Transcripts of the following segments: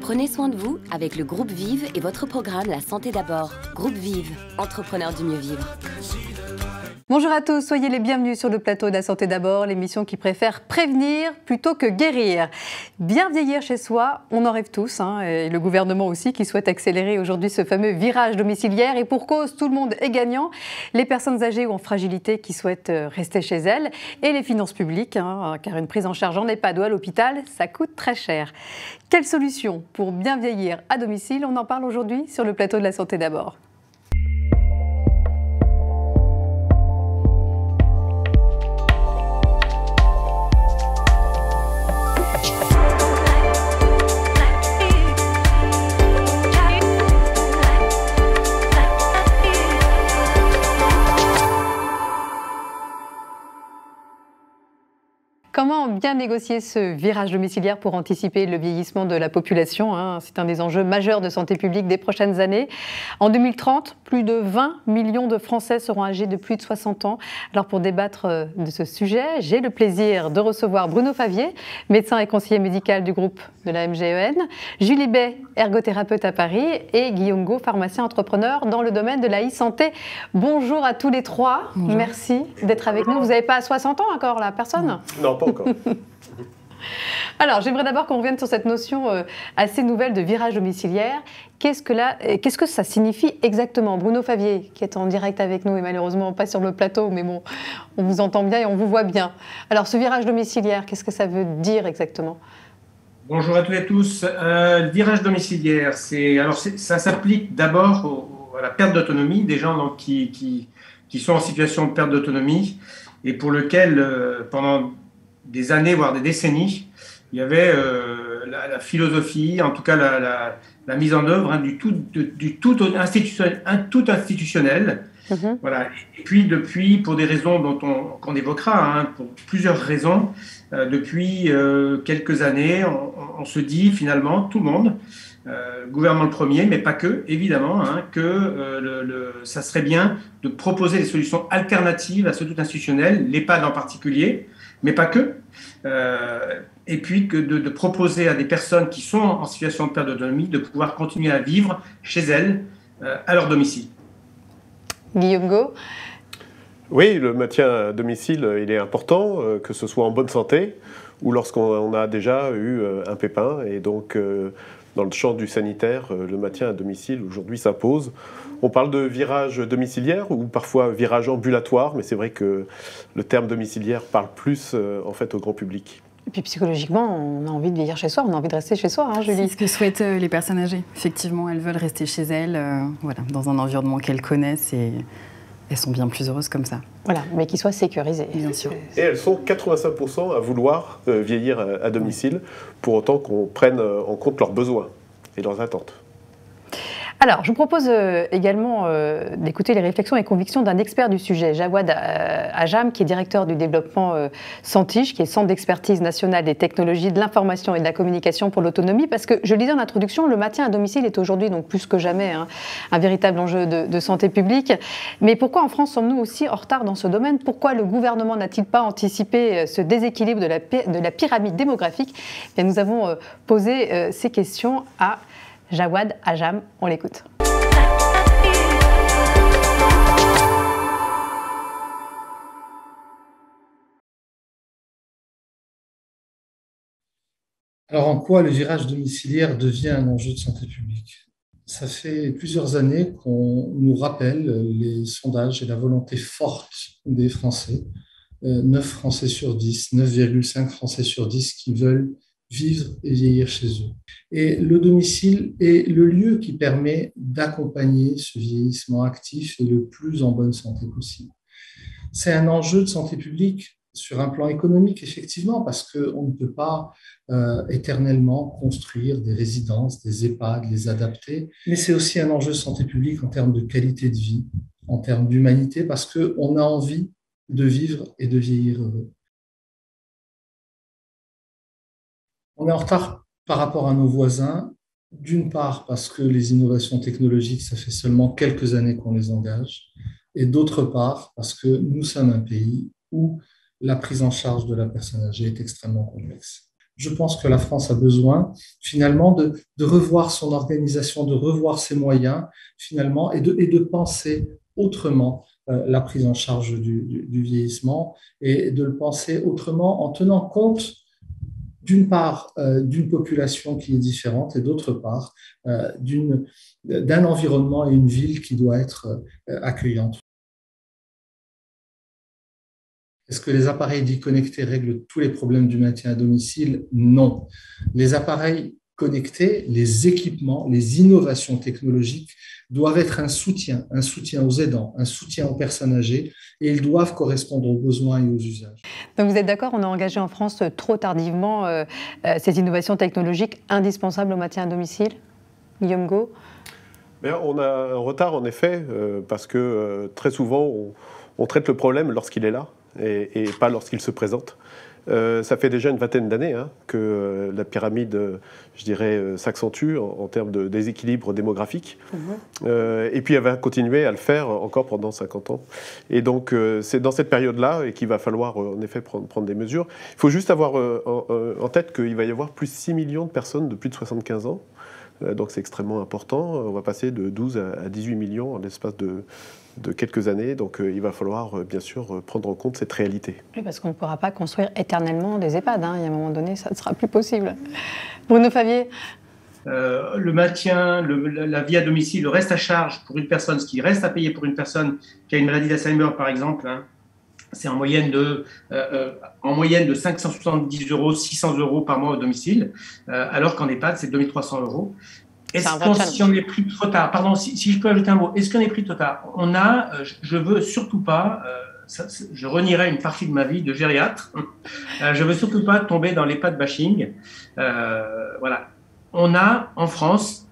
Prenez soin de vous avec le groupe Vive et votre programme La Santé d'abord. Groupe Vive, entrepreneur du mieux vivre. Bonjour à tous, soyez les bienvenus sur le plateau de La Santé d'abord, l'émission qui préfère prévenir plutôt que guérir. Bien vieillir chez soi, on en rêve tous, et le gouvernement aussi qui souhaite accélérer aujourd'hui ce fameux virage domiciliaire. Et pour cause, tout le monde est gagnant. Les personnes âgées ou en fragilité qui souhaitent rester chez elles et les finances publiques, car une prise en charge en EHPAD ou à l'hôpital, ça coûte très cher. Quelle solution pour bien vieillir à domicile? On en parle aujourd'hui sur le plateau de La Santé d'abord. Comment bien négocier ce virage domiciliaire pour anticiper le vieillissement de la population? C'est un des enjeux majeurs de santé publique des prochaines années. En 2030, plus de 20 millions de Français seront âgés de plus de 60 ans. Alors pour débattre de ce sujet, j'ai le plaisir de recevoir Bruno Favier, médecin et conseiller médical du groupe de la MGEN, Julie Bay, ergothérapeute à Paris, et Guillaume Go, pharmacien entrepreneur dans le domaine de la e-santé. Bonjour à tous les trois. Bonjour. Merci d'être avec nous. Vous n'avez pas 60 ans encore là, personne? Non, pas encore. Alors, j'aimerais d'abord qu'on revienne sur cette notion assez nouvelle de virage domiciliaire. Qu'est-ce que ça signifie exactement? Bruno Favier, qui est en direct avec nous et malheureusement pas sur le plateau, mais bon, on vous entend bien et on vous voit bien. Alors, ce virage domiciliaire, qu'est-ce que ça veut dire exactement? Bonjour à toutes et à tous. Le virage domiciliaire, ça s'applique d'abord à la perte d'autonomie des gens donc, qui sont en situation de perte d'autonomie et pour lequel, pendant des années, voire des décennies, il y avait la philosophie, en tout cas la mise en œuvre du tout institutionnel. Voilà. Et puis depuis, pour des raisons qu'on évoquera, pour plusieurs raisons, depuis quelques années, on se dit finalement, tout le monde, gouvernement le premier, mais pas que, évidemment, que ça serait bien de proposer des solutions alternatives à ce tout institutionnel, l'EHPAD en particulier, mais pas que, et puis que de proposer à des personnes qui sont en situation de perte d'autonomie de pouvoir continuer à vivre chez elles, à leur domicile. Guillaume Go. Oui, le maintien à domicile, il est important, que ce soit en bonne santé ou lorsqu'on a déjà eu un pépin. Et donc, dans le champ du sanitaire, le maintien à domicile, aujourd'hui, s'impose. On parle de virage domiciliaire ou parfois virage ambulatoire, mais c'est vrai que le terme domiciliaire parle plus en fait au grand public. Et puis psychologiquement, on a envie de vieillir chez soi, on a envie de rester chez soi, Julie. C'est ce que souhaitent les personnes âgées. Effectivement, elles veulent rester chez elles, dans un environnement qu'elles connaissent et elles sont bien plus heureuses comme ça. Voilà, mais qui soit sécurisé. Bien sûr. Et elles sont 85% à vouloir vieillir à domicile, pour autant qu'on prenne en compte leurs besoins et leurs attentes. Alors, je vous propose également d'écouter les réflexions et convictions d'un expert du sujet, Jawad Ajam, qui est directeur du développement Santige, qui est Centre d'expertise nationale des technologies de l'information et de la communication pour l'autonomie, parce que, je le disais en introduction, le maintien à domicile est aujourd'hui, donc plus que jamais, un véritable enjeu de santé publique. Mais pourquoi en France sommes-nous aussi en retard dans ce domaine? Pourquoi le gouvernement n'a-t-il pas anticipé ce déséquilibre de la pyramide démographique? Bien, nous avons posé ces questions à Jawad Ajam, on l'écoute. Alors, en quoi le virage domiciliaire devient un enjeu de santé publique? Ça fait plusieurs années qu'on nous rappelle les sondages et la volonté forte des Français. 9 Français sur 10, 9,5 Français sur 10 qui veulent vivre et vieillir chez eux. Et le domicile est le lieu qui permet d'accompagner ce vieillissement actif et le plus en bonne santé possible. C'est un enjeu de santé publique sur un plan économique, effectivement, parce qu'on ne peut pas éternellement construire des résidences, des EHPAD, les adapter, mais c'est aussi un enjeu de santé publique en termes de qualité de vie, en termes d'humanité, parce qu'on a envie de vivre et de vieillir heureux. On est en retard par rapport à nos voisins, d'une part parce que les innovations technologiques, ça fait seulement quelques années qu'on les engage, et d'autre part parce que nous sommes un pays où la prise en charge de la personne âgée est extrêmement complexe. je pense que la France a besoin finalement de revoir son organisation, de revoir ses moyens finalement et de penser autrement la prise en charge du vieillissement et de le penser autrement en tenant compte d'une part d'une population qui est différente et d'autre part d'un environnement et une ville qui doit être accueillante. Est-ce que les appareils dits connectés règlent tous les problèmes du maintien à domicile? Non. Les appareils connectés, les équipements, les innovations technologiques doivent être un soutien aux aidants, un soutien aux personnes âgées, et ils doivent correspondre aux besoins et aux usages. Donc vous êtes d'accord, on a engagé en France trop tardivement ces innovations technologiques indispensables au maintien à domicile? Guillaume Gault? On a un retard en effet, parce que très souvent on traite le problème lorsqu'il est là et pas lorsqu'il se présente. Ça fait déjà une vingtaine d'années que la pyramide, je dirais, s'accentue en termes de déséquilibre démographique. Et puis elle va continuer à le faire encore pendant 50 ans. Et donc c'est dans cette période-là qu'il va falloir en effet prendre des mesures. Il faut juste avoir en tête qu'il va y avoir plus de 6 millions de personnes de plus de 75 ans. Donc c'est extrêmement important. On va passer de 12 à 18 millions en l'espace de quelques années. Donc il va falloir bien sûr prendre en compte cette réalité. Oui, parce qu'on ne pourra pas construire éternellement des EHPAD. Il y a un moment donné, ça ne sera plus possible. Bruno Favier? Le maintien, la vie à domicile, le reste à charge pour une personne, ce qui reste à payer pour une personne qui a une maladie d'Alzheimer par exemple, c'est en moyenne de 570 €, 600 € par mois au domicile, alors qu'en EHPAD, c'est 2300 €. Si on est pris trop tard, pardon, si je peux ajouter un mot, est-ce qu'on est pris trop tard? Je veux surtout pas, je renierai une partie de ma vie de gériatre, je veux surtout pas tomber dans l'EHPAD bashing. Voilà. On a en France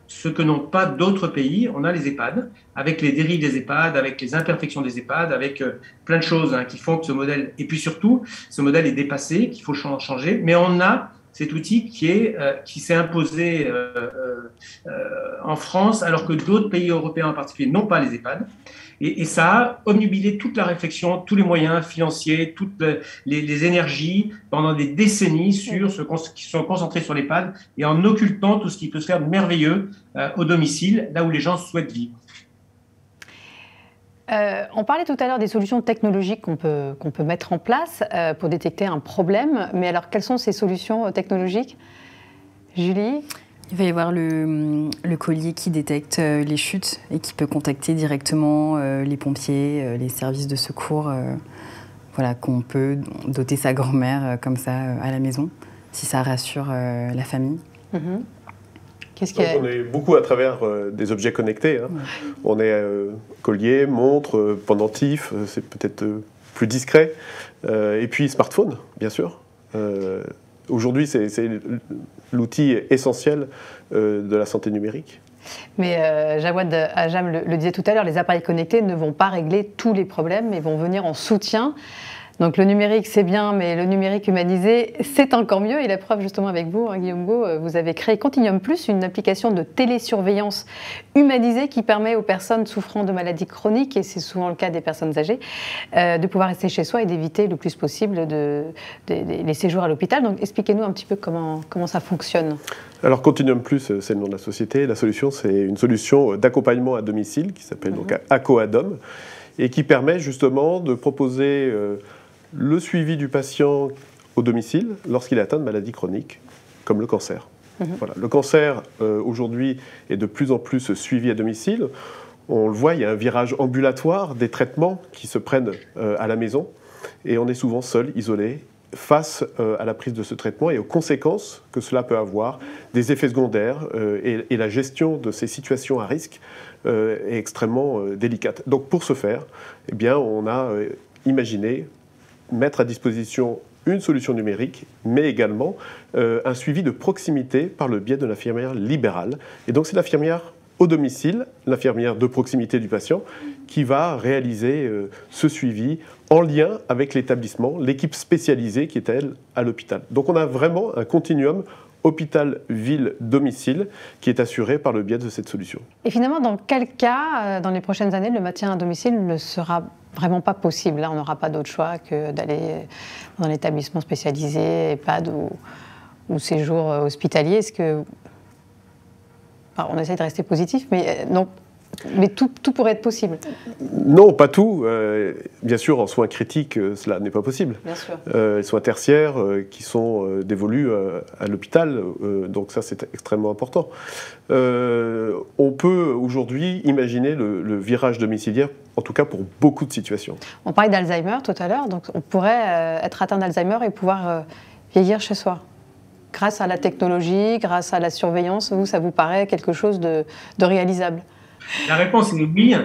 ce que n'ont pas d'autres pays, on a les EHPAD, avec les dérives des EHPAD, avec les imperfections des EHPAD, avec plein de choses qui font que ce modèle, et puis surtout, ce modèle est dépassé, qu'il faut changer, mais on a cet outil qui s'est imposé en France, alors que d'autres pays européens en particulier n'ont pas les EHPAD. Et ça a obnubilé toute la réflexion, tous les moyens financiers, toutes les énergies pendant des décennies qui sont concentrés sur l'EHPAD et en occultant tout ce qui peut se faire de merveilleux au domicile, là où les gens souhaitent vivre. On parlait tout à l'heure des solutions technologiques qu'on peut mettre en place pour détecter un problème. Mais alors, quelles sont ces solutions technologiques? Julie? Il va y avoir le collier qui détecte les chutes et qui peut contacter directement les pompiers, les services de secours. Voilà, qu'on peut doter sa grand-mère comme ça à la maison, si ça rassure la famille. On est beaucoup à travers des objets connectés. Ouais. On est collier, montre, pendentif, c'est peut-être plus discret. Et puis smartphone, bien sûr. Aujourd'hui, c'est l'outil essentiel de la santé numérique. Mais Jawad Ajam le disait tout à l'heure, les appareils connectés ne vont pas régler tous les problèmes, mais vont venir en soutien. Donc le numérique, c'est bien, mais le numérique humanisé, c'est encore mieux. Et la preuve, justement, avec vous, Guillaume Gault, vous avez créé Continuum Plus, une application de télésurveillance humanisée qui permet aux personnes souffrant de maladies chroniques, et c'est souvent le cas des personnes âgées, de pouvoir rester chez soi et d'éviter le plus possible les séjours à l'hôpital. Donc expliquez-nous un petit peu comment ça fonctionne. Alors Continuum Plus, c'est le nom de la société. La solution, c'est une solution d'accompagnement à domicile qui s'appelle donc AcoAdom et qui permet justement de proposer le suivi du patient au domicile lorsqu'il est atteint de maladies chroniques, comme le cancer. Voilà. Le cancer, aujourd'hui, est de plus en plus suivi à domicile. On le voit, il y a un virage ambulatoire des traitements qui se prennent à la maison, et on est souvent seul, isolé, face à la prise de ce traitement et aux conséquences que cela peut avoir, des effets secondaires, et la gestion de ces situations à risque est extrêmement délicate. Donc pour ce faire, eh bien, on a imaginé mettre à disposition une solution numérique, mais également un suivi de proximité par le biais de l'infirmière libérale. Et donc c'est l'infirmière au domicile, l'infirmière de proximité du patient, qui va réaliser ce suivi en lien avec l'établissement, l'équipe spécialisée qui est, elle, à l'hôpital. Donc on a vraiment un continuum hôpital-ville-domicile qui est assuré par le biais de cette solution. Et finalement, dans quel cas, dans les prochaines années, le maintien à domicile ne sera vraiment pas possible? Là, on n'aura pas d'autre choix que d'aller dans un établissement spécialisé, EHPAD ou séjour hospitalier. Est-ce que... Alors, on essaie de rester positif, mais non. Mais tout pourrait être possible. Non, pas tout. Bien sûr, en soins critiques, cela n'est pas possible. Bien sûr. Les soins tertiaires qui sont dévolus à l'hôpital, donc ça c'est extrêmement important. On peut aujourd'hui imaginer le virage domiciliaire, en tout cas pour beaucoup de situations. On parlait d'Alzheimer tout à l'heure, donc on pourrait être atteint d'Alzheimer et pouvoir vieillir chez soi. Grâce à la technologie, grâce à la surveillance, ça vous paraît quelque chose de réalisable? La réponse est oui,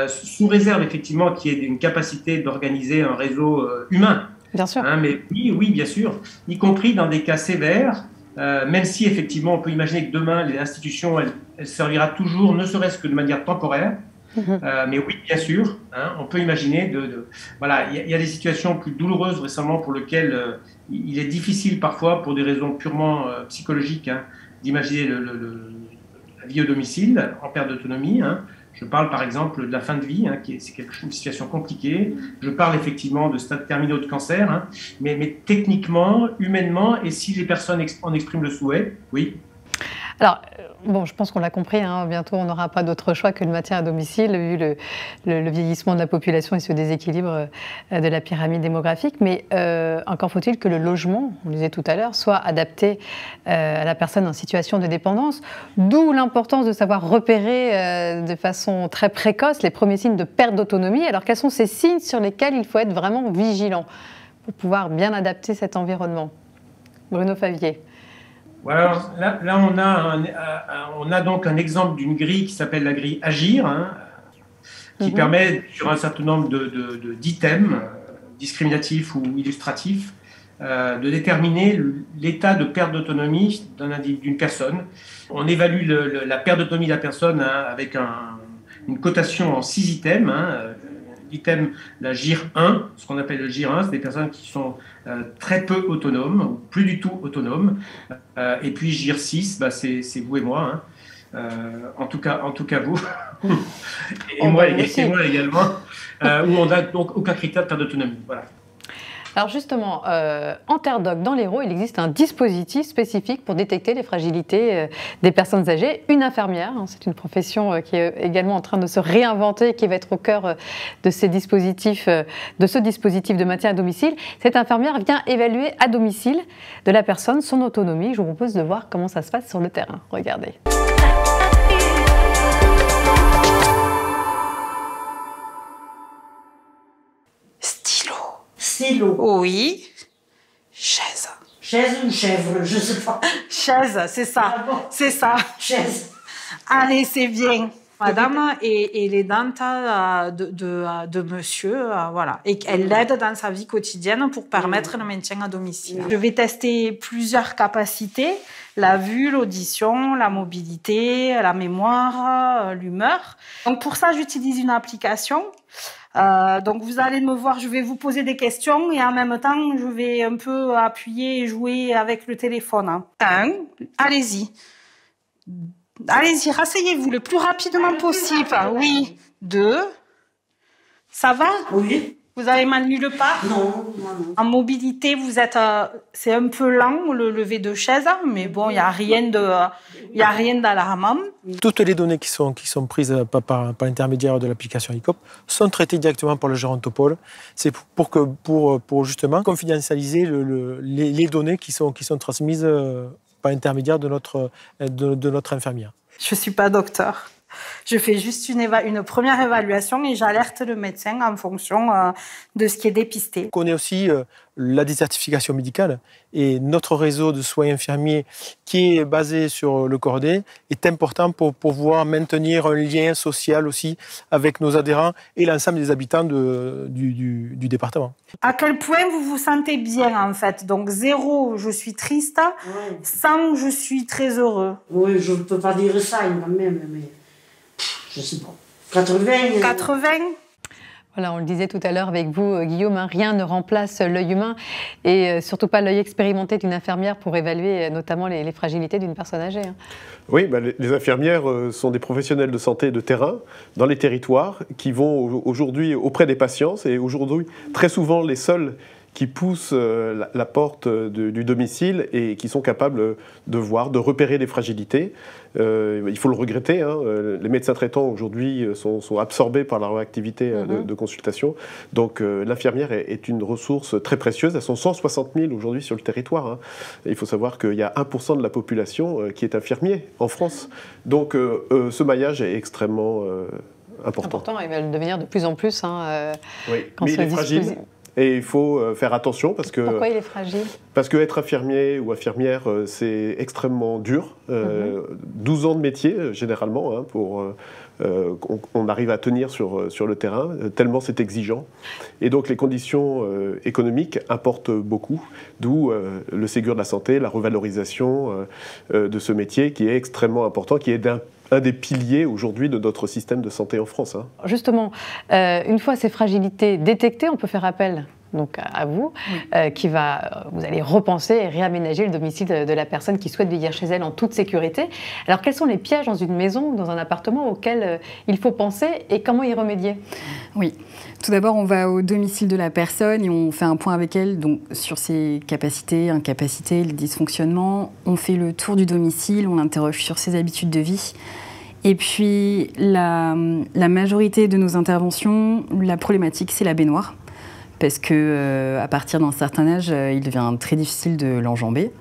sous réserve effectivement qu'il y ait une capacité d'organiser un réseau humain. Bien sûr. Mais oui, bien sûr, y compris dans des cas sévères, même si effectivement on peut imaginer que demain l'institution elle servira toujours, ne serait-ce que de manière temporaire. Mais oui, bien sûr, on peut imaginer voilà, il y a des situations plus douloureuses récemment pour lesquelles il est difficile parfois, pour des raisons purement psychologiques, d'imaginer la vie au domicile, en perte d'autonomie. Je parle par exemple de la fin de vie, c'est une situation compliquée. Je parle effectivement de stades terminaux de cancer, mais techniquement, humainement, et si les personnes en expriment le souhait, oui. Alors, bon, je pense qu'on l'a compris, bientôt on n'aura pas d'autre choix que le maintien à domicile, vu le vieillissement de la population et ce déséquilibre de la pyramide démographique. Mais encore faut-il que le logement, on le disait tout à l'heure, soit adapté à la personne en situation de dépendance, d'où l'importance de savoir repérer de façon très précoce les premiers signes de perte d'autonomie. Alors, quels sont ces signes sur lesquels il faut être vraiment vigilant pour pouvoir bien adapter cet environnement? Bruno Favier. Alors là on a donc un exemple d'une grille qui s'appelle la grille Agir, qui permet, sur un certain nombre d'items discriminatifs ou illustratifs, de déterminer l'état de perte d'autonomie d'une personne. On évalue la perte d'autonomie de la personne avec une cotation en 6 items. L'item, la GIR 1, ce qu'on appelle le GIR 1, c'est des personnes qui sont très peu autonomes, ou plus du tout autonomes. Et puis GIR 6, c'est vous et moi. En tout cas vous. et moi également. Où on n'a donc aucun critère de perte d'autonomie. Voilà. Alors justement, en Terre-Doc, dans l'Hérault, il existe un dispositif spécifique pour détecter les fragilités des personnes âgées. Une infirmière, c'est une profession qui est également en train de se réinventer et qui va être au cœur de ce dispositif de maintien à domicile. Cette infirmière vient évaluer à domicile de la personne son autonomie. Je vous propose de voir comment ça se passe sur le terrain. Regardez. Stylo. Oui. Chaise. Chaise ou chèvre, je sais pas. Chaise, c'est ça. Ah bon. C'est ça. Chaise. Allez, c'est bien. Madame est l'aidante de monsieur, voilà. Et elle l'aide dans sa vie quotidienne pour permettre le maintien à domicile. Je vais tester plusieurs capacités. La vue, l'audition, la mobilité, la mémoire, l'humeur. Donc pour ça, j'utilise une application. Donc vous allez me voir, je vais vous poser des questions et en même temps, je vais un peu appuyer et jouer avec le téléphone. Allez-y. Allez-y, rasseyez-vous le plus rapidement possible. Oui. 2. Ça va? Oui. Vous avez mal nulle part? Non. En mobilité, vous êtes, c'est un peu lent le lever de chaise, mais bon, il y a rien d'alarmant. Toutes les données qui sont prises par l'intermédiaire de l'application ICOP sont traitées directement par le gérontopole. C'est pour justement confidentialiser les données qui sont transmises par l'intermédiaire de notre infirmière. Je suis pas docteur. Je fais juste une première évaluation et j'alerte le médecin en fonction de ce qui est dépisté. On connaît aussi la désertification médicale et notre réseau de soins infirmiers qui est basé sur le Corday est important pour pouvoir maintenir un lien social aussi avec nos adhérents et l'ensemble des habitants du département. À quel point vous vous sentez bien en fait? Donc 0, je suis triste, 100, je suis très heureux. Oui, je ne peux pas dire ça quand même, mais... Je sais pas. 80. 80. Voilà, on le disait tout à l'heure avec vous, Guillaume, rien ne remplace l'œil humain et surtout pas l'œil expérimenté d'une infirmière pour évaluer notamment les fragilités d'une personne âgée. Oui, les infirmières sont des professionnels de santé de terrain dans les territoires qui vont aujourd'hui auprès des patients. C'est aujourd'hui très souvent les seuls qui poussent la porte du domicile et qui sont capables de voir, de repérer les fragilités. Il faut le regretter, hein, les médecins traitants aujourd'hui sont absorbés par la réactivité de consultation. Donc l'infirmière est une ressource très précieuse. Elles sont 160 000 aujourd'hui sur le territoire. Hein. Il faut savoir qu'il y a 1% de la population qui est infirmier en France. Donc ce maillage est extrêmement important. Il va le devenir de plus en plus. Hein, oui, mais il est fragile. Et il faut faire attention parce que... Pourquoi il est fragile? Parce qu'être infirmier ou infirmière, c'est extrêmement dur. 12 ans de métier, généralement, hein, pour qu'on arrive à tenir sur le terrain, tellement c'est exigeant. Et donc les conditions économiques importent beaucoup, d'où le Ségur de la santé, la revalorisation de ce métier qui est extrêmement important, qui est un des piliers aujourd'hui de notre système de santé en France. Hein. Justement, une fois ces fragilités détectées, on peut faire appel donc à vous, vous allez repenser et réaménager le domicile de la personne qui souhaite vieillir chez elle en toute sécurité. Alors quels sont les pièges dans une maison ou dans un appartement auxquels il faut penser et comment y remédier? Oui, tout d'abord on va au domicile de la personne et on fait un point avec elle donc, sur ses capacités, incapacités, les dysfonctionnements. On fait le tour du domicile, on l'interroge sur ses habitudes de vie. Et puis la majorité de nos interventions, la problématique c'est la baignoire. Parce qu'à partir d'un certain âge, il devient très difficile de l'enjamber,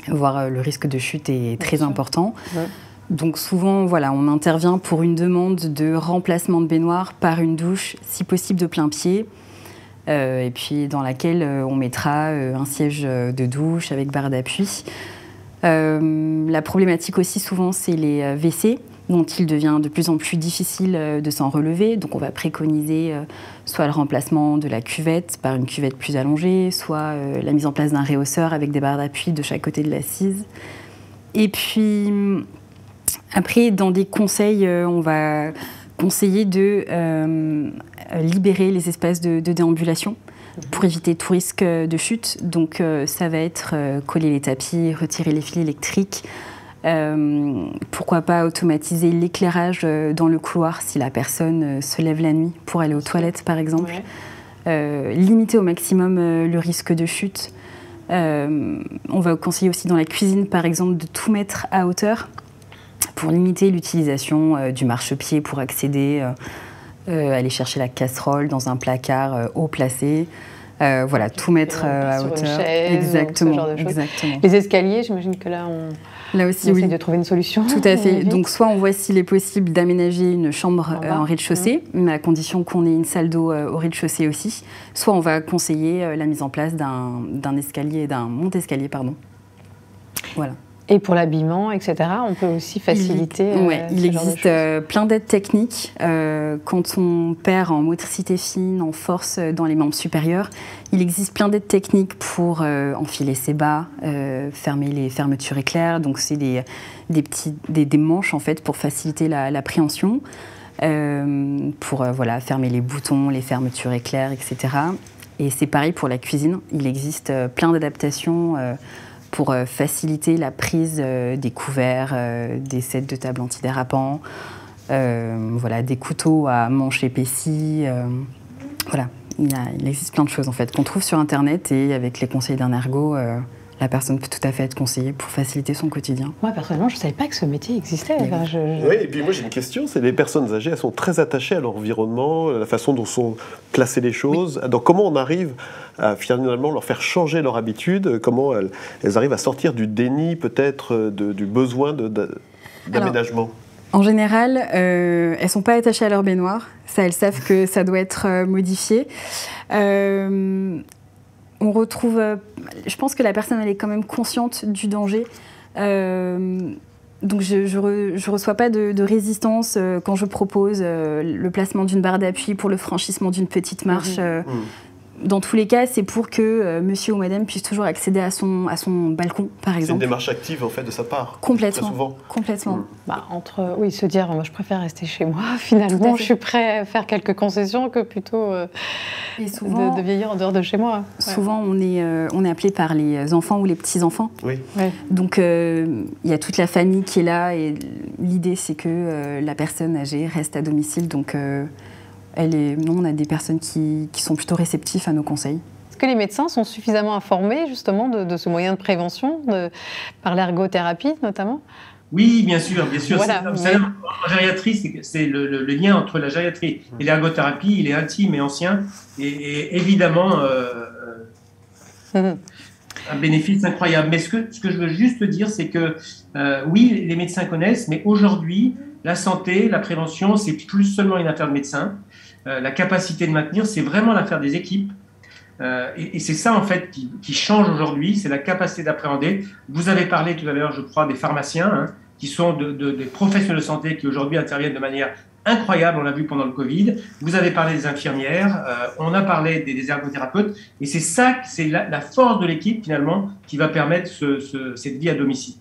voire le risque de chute est très important. Ouais. Donc souvent, voilà, on intervient pour une demande de remplacement de baignoire par une douche, si possible de plein pied, et puis dans laquelle on mettra un siège de douche avec barre d'appui. La problématique aussi souvent, c'est les WC, dont il devient de plus en plus difficile de s'en relever. Donc on va préconiser soit le remplacement de la cuvette par une cuvette plus allongée, soit la mise en place d'un réhausseur avec des barres d'appui de chaque côté de l'assise. Et puis après, dans des conseils, on va conseiller de libérer les espaces de déambulation pour éviter tout risque de chute. Donc ça va être coller les tapis, retirer les fils électriques, pourquoi pas automatiser l'éclairage dans le couloir si la personne se lève la nuit pour aller aux toilettes par exemple. Ouais. Limiter au maximum le risque de chute. On va conseiller aussi dans la cuisine par exemple de tout mettre à hauteur pour limiter l'utilisation du marchepied pour accéder, aller chercher la casserole dans un placard haut placé. Voilà, tout mettre à hauteur. Une chaise, exactement, ce genre de choses. Exactement. Les escaliers, j'imagine que là, on essaie de trouver une solution. Tout à fait. Donc, soit on voit s'il est possible d'aménager une chambre en rez-de-chaussée, mais à condition qu'on ait une salle d'eau au rez-de-chaussée aussi. Soit on va conseiller la mise en place d'un escalier, d'un monte-escalier, pardon. Voilà. Et pour l'habillement, etc., on peut aussi faciliter. Il existe plein d'aides techniques. Quand on perd en motricité fine, en force dans les membres supérieurs, il existe plein d'aides techniques pour enfiler ses bas, fermer les fermetures éclairs. Donc, c'est des manches en fait, pour faciliter l'appréhension, pour fermer les boutons, les fermetures éclairs, etc. Et c'est pareil pour la cuisine. Il existe plein d'adaptations pour faciliter la prise des couverts, des sets de table antidérapants, des couteaux à manche épaissie. Voilà, il existe plein de choses en fait qu'on trouve sur Internet et avec les conseils d'un ergo, la personne peut tout à fait être conseillée pour faciliter son quotidien. Moi, personnellement, je ne savais pas que ce métier existait. Enfin, Oui, et puis moi j'ai une question, c'est les personnes âgées, elles sont très attachées à leur environnement, la façon dont sont placées les choses. Oui. Donc comment on arrive à finalement leur faire changer leur habitude, comment elles arrivent à sortir du déni peut-être du besoin d'aménagement? En général, elles ne sont pas attachées à leur baignoire, ça, elles savent que ça doit être modifié. On retrouve, je pense que la personne elle est quand même consciente du danger. Donc je reçois pas de résistance quand je propose le placement d'une barre d'appui pour le franchissement d'une petite marche. Dans tous les cas, c'est pour que monsieur ou madame puisse toujours accéder à son balcon, par exemple. C'est une démarche active, en fait, de sa part. Complètement. Très souvent. Complètement. Se dire, moi, je préfère rester chez moi, finalement, je suis prêt à faire quelques concessions que plutôt de vieillir en dehors de chez moi. Souvent, on est appelé par les enfants ou les petits-enfants. Oui. Ouais. Donc, il y a toute la famille qui est là et l'idée, c'est que la personne âgée reste à domicile. Donc, on a des personnes qui sont plutôt réceptives à nos conseils. que les médecins sont suffisamment informés justement de ce moyen de prévention, par l'ergothérapie notamment? Oui, bien sûr, bien sûr. Voilà, Vous savez, en gériatrie, c'est le lien entre la gériatrie et l'ergothérapie, il est intime et ancien, et évidemment un bénéfice incroyable. Mais ce que je veux juste dire, c'est que oui, les médecins connaissent, mais aujourd'hui, la santé, la prévention, c'est plus seulement une affaire de médecins. La capacité de maintenir, c'est vraiment l'affaire des équipes. Et c'est ça, en fait, qui change aujourd'hui, c'est la capacité d'appréhender. Vous avez parlé tout à l'heure, je crois, des pharmaciens, hein, qui sont des professionnels de santé qui aujourd'hui interviennent de manière incroyable, on l'a vu pendant le Covid. Vous avez parlé des infirmières, on a parlé des ergothérapeutes, et c'est ça, c'est la force de l'équipe, finalement, qui va permettre cette vie à domicile.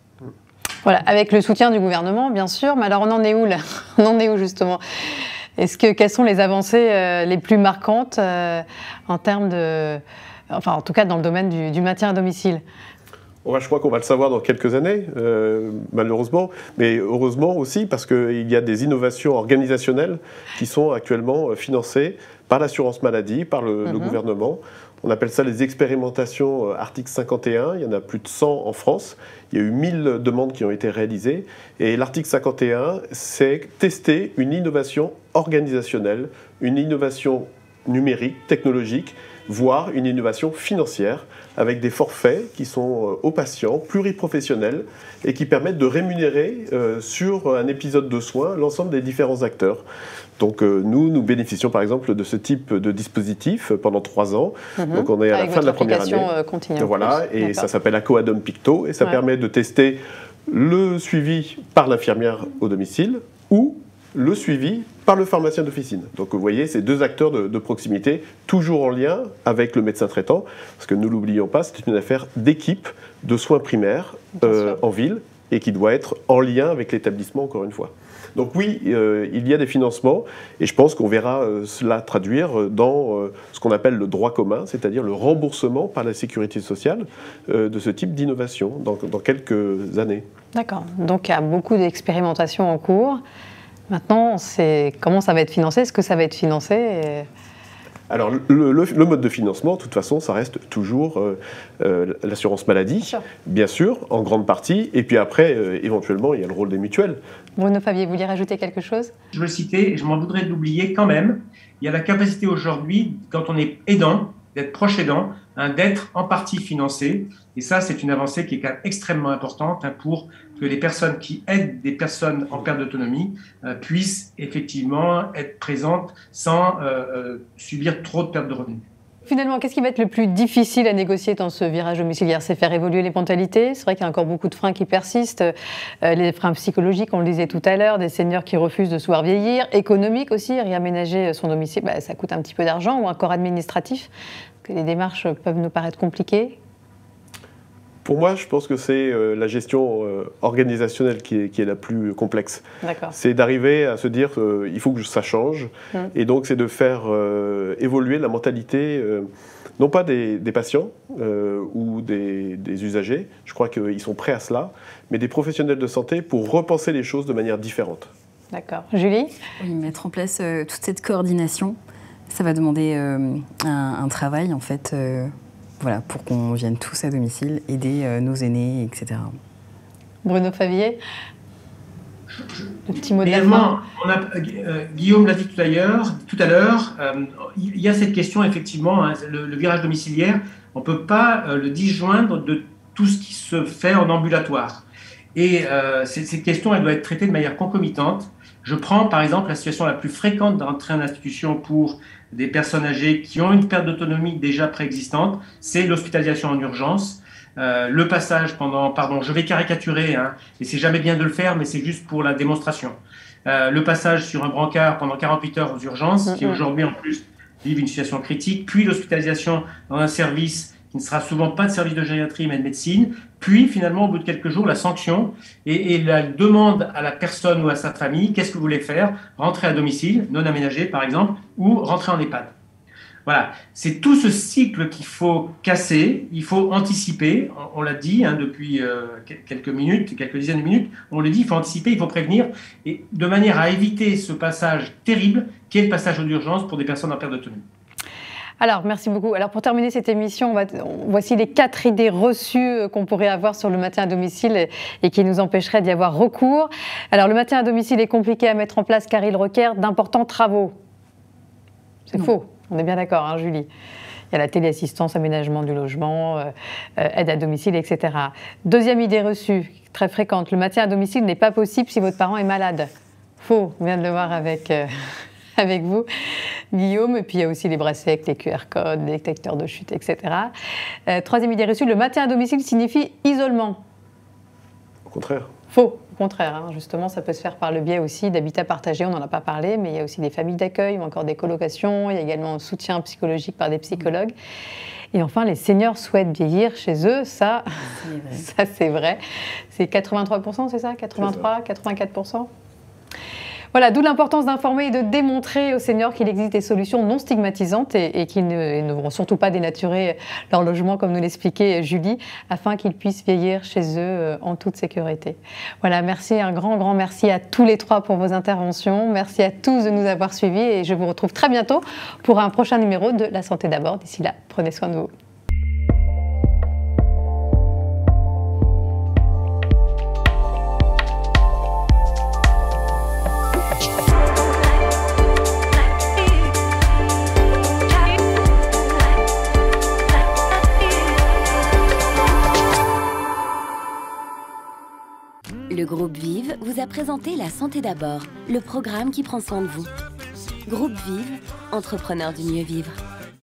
Voilà, avec le soutien du gouvernement, bien sûr, mais alors on en est où, là? On en est où, justement? Quelles sont les avancées les plus marquantes en termes de... Enfin, en tout cas, dans le domaine du maintien à domicile? Je crois qu'on va le savoir dans quelques années, malheureusement, mais heureusement aussi parce qu'il y a des innovations organisationnelles qui sont actuellement financées par l'assurance maladie, par le gouvernement. On appelle ça les expérimentations article 51, il y en a plus de 100 en France. Il y a eu 1000 demandes qui ont été réalisées. Et l'article 51, c'est tester une innovation organisationnelle, une innovation numérique, technologique, voire une innovation financière, avec des forfaits qui sont aux patients, pluriprofessionnels, et qui permettent de rémunérer sur un épisode de soins l'ensemble des différents acteurs. Donc nous bénéficions par exemple de ce type de dispositif pendant 3 ans. Donc on est à la fin de la première année. Voilà, et ça s'appelle Acoadom Picto, et ça permet de tester le suivi par l'infirmière au domicile ou le suivi par le pharmacien d'officine. Donc vous voyez, ces 2 acteurs de proximité, toujours en lien avec le médecin traitant, parce que nous ne l'oublions pas, c'est une affaire d'équipe de soins primaires en ville, et qui doit être en lien avec l'établissement, encore une fois. Donc oui, il y a des financements, et je pense qu'on verra cela traduire dans ce qu'on appelle le droit commun, c'est-à-dire le remboursement par la sécurité sociale de ce type d'innovation dans quelques années. D'accord, donc il y a beaucoup d'expérimentations en cours. Maintenant, comment ça va être financé? Est-ce que ça va être financé? Alors, le mode de financement, de toute façon, ça reste toujours l'assurance maladie, bien sûr, en grande partie. Et puis après, éventuellement, il y a le rôle des mutuelles. Bruno Favier, vous vouliez rajouter quelque chose? Je veux le citer, et je m'en voudrais de l'oublier quand même. Il y a la capacité aujourd'hui, quand on est aidant, d'être proche aidant, d'être en partie financé. Et ça, c'est une avancée qui est quand même extrêmement importante pour que les personnes qui aident des personnes en perte d'autonomie puissent effectivement être présentes sans subir trop de pertes de revenus. Finalement, qu'est-ce qui va être le plus difficile à négocier dans ce virage domiciliaire? C'est faire évoluer les mentalités. C'est vrai qu'il y a encore beaucoup de freins qui persistent. Les freins psychologiques, on le disait tout à l'heure, des seniors qui refusent de se voir vieillir. Économique aussi, réaménager son domicile, ça coûte un petit peu d'argent, ou encore administratif. Que les démarches peuvent nous paraître compliquées. Pour moi, je pense que c'est la gestion organisationnelle qui est la plus complexe. C'est d'arriver à se dire il faut que ça change. Et donc, c'est de faire évoluer la mentalité, non pas des patients ou des usagers, je crois qu'ils sont prêts à cela, mais des professionnels de santé pour repenser les choses de manière différente. D'accord. Julie? Oui, mettre en place toute cette coordination, ça va demander un travail, en fait, voilà, pour qu'on vienne tous à domicile, aider nos aînés, etc. Bruno Favier, le petit mot de la fin. Guillaume l'a dit tout à l'heure, il y a cette question, effectivement, le virage domiciliaire, on ne peut pas le disjoindre de tout ce qui se fait en ambulatoire. Et cette question, elle doit être traitée de manière concomitante. Je prends par exemple la situation la plus fréquente d'entrée en institution pour des personnes âgées qui ont une perte d'autonomie déjà préexistante, c'est l'hospitalisation en urgence. Le passage je vais caricaturer, et c'est jamais bien de le faire, mais c'est juste pour la démonstration. Le passage sur un brancard pendant 48 heures aux urgences, qui aujourd'hui en plus vivent une situation critique, puis l'hospitalisation dans un service qui ne sera souvent pas de service de gériatrie mais de médecine, puis finalement au bout de quelques jours la sanction et la demande à la personne ou à sa famille, qu'est-ce que vous voulez faire? Rentrer à domicile, non aménagé par exemple, ou rentrer en EHPAD. Voilà, c'est tout ce cycle qu'il faut casser, il faut anticiper, on l'a dit depuis quelques dizaines de minutes, on le dit, il faut anticiper, il faut prévenir, et de manière à éviter ce passage terrible qui est le passage aux urgences pour des personnes en perte d'autonomie. Alors, merci beaucoup. Alors, pour terminer cette émission, voici les 4 idées reçues qu'on pourrait avoir sur le maintien à domicile et qui nous empêcheraient d'y avoir recours. Alors, le maintien à domicile est compliqué à mettre en place car il requiert d'importants travaux. C'est faux, on est bien d'accord, hein, Julie. Il y a la téléassistance, aménagement du logement, aide à domicile, etc. Deuxième idée reçue, très fréquente, le maintien à domicile n'est pas possible si votre parent est malade. Faux, on vient de le voir avec vous, Guillaume. Et puis il y a aussi les bracelets avec les QR codes, les détecteurs de chute, etc. Troisième idée reçue, le maintien à domicile signifie isolement. Au contraire. Faux, au contraire. Hein. Justement, ça peut se faire par le biais aussi d'habitat partagé, on n'en a pas parlé, mais il y a aussi des familles d'accueil ou encore des colocations. Il y a également un soutien psychologique par des psychologues. Et enfin, les seniors souhaitent vieillir chez eux, ça c'est vrai. C'est 83%, c'est ça 83, 84%. Voilà, d'où l'importance d'informer et de démontrer aux seniors qu'il existe des solutions non stigmatisantes et qu'ils ne vont surtout pas dénaturer leur logement, comme nous l'expliquait Julie, afin qu'ils puissent vieillir chez eux en toute sécurité. Voilà, merci, un grand merci à tous les 3 pour vos interventions. Merci à tous de nous avoir suivis et je vous retrouve très bientôt pour un prochain numéro de La Santé d'abord. D'ici là, prenez soin de vous. Le groupe Vive vous a présenté La Santé d'abord, le programme qui prend soin de vous. Groupe Vive, entrepreneurs du mieux vivre.